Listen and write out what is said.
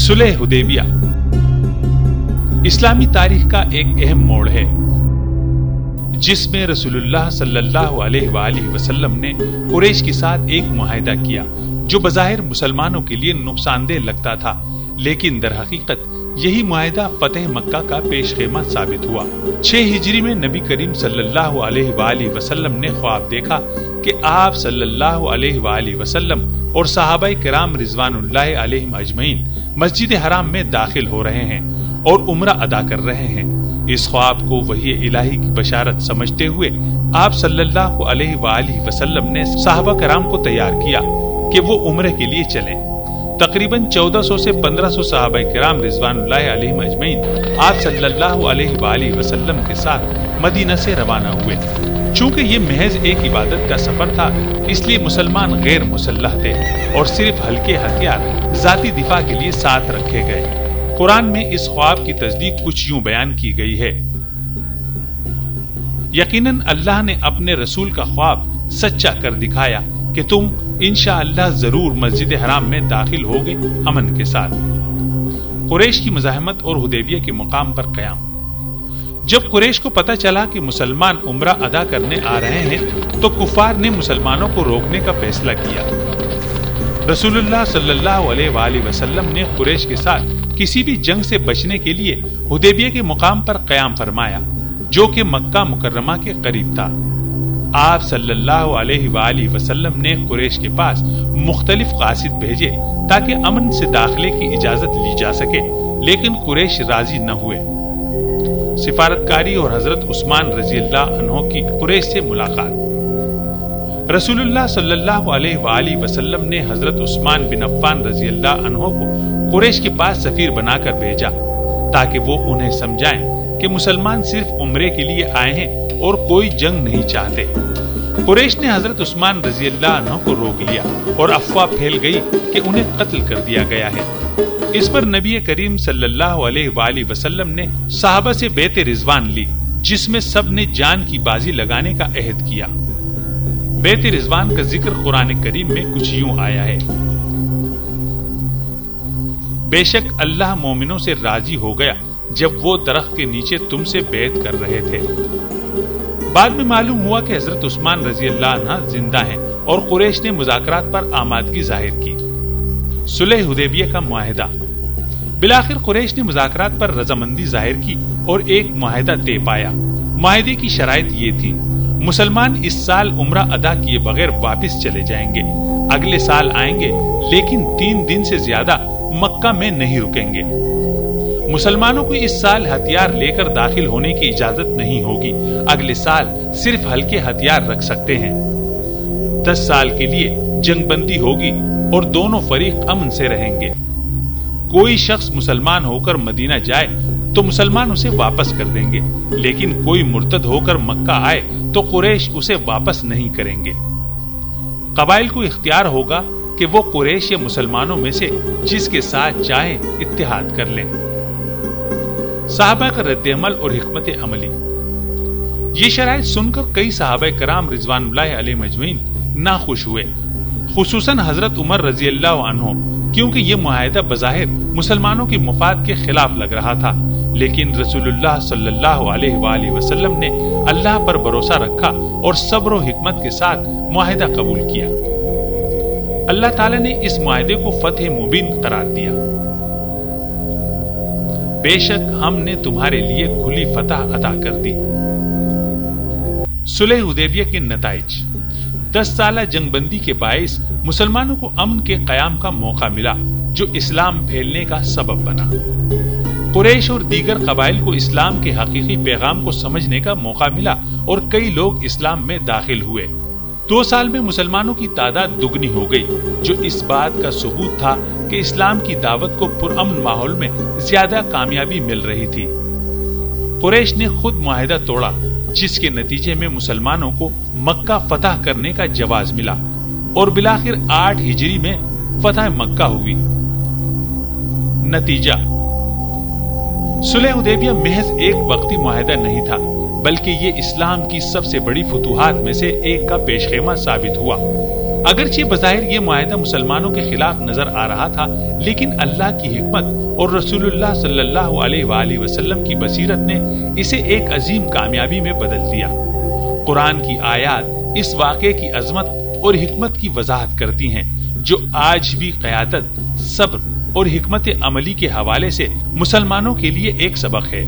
सुलह हुदैबिया इस्लामी तारीख का एक अहम मोड़ है, जिसमें रसूलुल्लाह सल्लल्लाहु अलैहि वसल्लम ने कुरैश के साथ एक मुआहिदा किया जो बज़ाहिर मुसलमानों के लिए नुकसानदेह लगता था, लेकिन दर हकीकत यही मुआहिदा फतेह मक्का का पेशखेमा साबित हुआ। 6 हिजरी में नबी करीम सल्लल्लाहु अलैहि वसल्लम ने ख्वाब देखा कि आप सल्लल्लाहु अलैहि वसल्लम और सहाबाए किराम रिजवानुल्लाहि अलैहिम अजमईन मस्जिद हराम में दाखिल हो रहे हैं और उम्रा अदा कर रहे हैं। इस ख्वाब को वही इलाही की बशारत समझते हुए आप सल्लल्लाहु अलैहि वसल्लम ने सहाबा किराम को तैयार किया कि वो उम्रे के लिए चलें। तकरीबन 1400 से 1500 सहाबाए किराम रिजवानुल्लाहि अलैहिम अजमईन आप सल्लल्लाहु अलैहि वसल्लम के साथ मदीना से रवाना हुए। चूंकि ये महज एक इबादत का सफर था, इसलिए मुसलमान गैर मुसल्लह थे और सिर्फ हल्के हथियार जाती दिफा के लिए साथ रखे गए। कुरान में इस ख्वाब की तस्दीक कुछ यूं बयान की गई है, यकीनन अल्लाह ने अपने रसूल का ख्वाब सच्चा कर दिखाया कि तुम इंशाअल्लाह जरूर मस्जिद हराम में दाखिल होगे अमन के साथ। कुरैश की मज़ाहमत और हुदैबिया के मुकाम पर क़याम। जब कुरैश को पता चला कि मुसलमान उम्रा अदा करने आ रहे हैं, तो कुफार ने मुसलमानों को रोकने का फैसला किया। रसूलुल्लाह सल्लल्लाहु अलैहि वसल्लम ने कुरैश के साथ किसी भी जंग से बचने के लिए हुदैबिया के मुकाम पर क़याम फरमाया, जो कि मक्का मुकर्रमा के करीब था। आप सल्लल्लाहु अलैहि वसल्लम ने कुरैश के पास मुख्तलिफ कासिद भेजे ताकि अमन से दाखिले की इजाजत ली जा सके, लेकिन कुरैश राजी न हुए। सिफारतकारी और हजरत उस्मान रज़ियल्लाहु अन्हु की कुरैश से मुलाकात। रसूलुल्लाह सल्लल्लाहु अलैहि वसल्लम ने हजरत उस्मान बिन अफ़्फ़ान रज़ियल्लाहु अन्हु को कुरैश के पास सफीर बनाकर भेजा ताकि वो उन्हें समझाएं कि मुसलमान सिर्फ उम्रे के लिए आए हैं और कोई जंग नहीं चाहते। कुरैश ने हजरत उस्मान रज़ियल्लाहु अन्हु को रोक लिया और अफवाह फैल गई कि उन्हें कत्ल कर दिया गया है। इस पर नबी करीम सल्लल्लाहु अलैहि वसल्लम ने सहाबा से बैत रिजवान ली, जिसमें सब ने जान की बाजी लगाने का अहद किया। बैत रिजवान का जिक्र कुरान करीम में कुछ यूं आया है, बेशक अल्लाह मोमिनों से राजी हो गया जब वो दरख्त के नीचे तुमसे बैत कर रहे थे। बाद में मालूम हुआ कि हजरत उस्मान रज़ियल्लाहु अन्हु जिंदा हैं और कुरैश ने मुज़ाकरात पर आमादगी जाहिर की। सुलह हुदैबिया का मुआहिदा। बिलाखिर कुरैश ने मुज़ाकरात पर रजामंदी जाहिर की और एक मुआहिदा तय पाया। मुआहिदे की शराइत ये थी, मुसलमान इस साल उम्रा अदा किए बगैर वापस चले जाएंगे, अगले साल आएंगे, लेकिन 3 दिन से ज्यादा मक्का में नहीं रुकेंगे। मुसलमानों को इस साल हथियार लेकर दाखिल होने की इजाजत नहीं होगी, अगले साल सिर्फ हल्के हथियार रख सकते हैं। 10 साल के लिए जंगबंदी होगी और दोनों फरीक अमन से रहेंगे। कोई शख्स मुसलमान होकर मदीना जाए तो मुसलमान उसे वापस कर देंगे, लेकिन कोई मुर्तद होकर मक्का आए तो कुरैश उसे वापस नहीं करेंगे। कबाइल को इख्तियार होगा कि वो कुरैश या मुसलमानों में से जिसके साथ चाहे इत्तेहाद कर लें। सहाबा का रद्द-ए-अमल और हिकमत अमली। ये शराइत सुनकर कई सहाबाए किराम रिजवानुल्लाहि अलैहिम अजमईन नाखुश हुए, खुसूसन हजरत उमर रज़ियल्लाहु अन्हु, क्योंकि ये मुआहिदा बज़ाहिर मुसलमानों की मुफाद के खिलाफ लग रहा था। लेकिन रसूलुल्लाह सल्लल्लाहु अलैहि वसल्लम ने अल्लाह पर भरोसा रखा और सब्र और हिकमत के साथ मुआहिदा कबूल किया। अल्लाह ताला ने इस मुआहिदे को फतह मुबीन करार दिया। बेशक हमने तुम्हारे लिए खुली फतह अता कर दी। सुलह हुदैबिया के नताइज। 10 साला जंगबंदी के बाइस मुसलमानों को अमन के कयाम का मौका मिला, जो इस्लाम फैलने का सबब बना। कुरैश और दीगर कबाइल को इस्लाम के हकीकी पैगाम को समझने का मौका मिला और कई लोग इस्लाम में दाखिल हुए। 2 साल में मुसलमानों की तादाद दुगनी हो गई, जो इस बात का सबूत था कि इस्लाम की दावत को पुरअमन माहौल में ज्यादा कामयाबी मिल रही थी। कुरैश ने खुद मुआहिदा तोड़ा, जिसके नतीजे में मुसलमानों को मक्का फतह करने का जवाज मिला और बिलाखिर 8 हिजरी में फतह मक्का हुई। नतीजा, सुलह हुदैबिया महज एक वक्ती मुआहिदा नहीं था, बल्कि ये इस्लाम की सबसे बड़ी फुतूहात में से एक का पेशखेमा साबित हुआ। اگرچہ بظاہر یہ معاہدہ مسلمانوں کے خلاف نظر آ رہا تھا، لیکن اللہ کی حکمت اور رسول اللہ صلی اللہ علیہ وآلہ وسلم کی بصیرت نے اسے ایک عظیم کامیابی میں بدل دیا۔ قرآن کی آیات اس واقعے کی عظمت اور حکمت کی وضاحت کرتی ہیں، جو آج بھی قیادت، صبر اور حکمت عملی کے حوالے سے مسلمانوں کے لیے ایک سبق ہے۔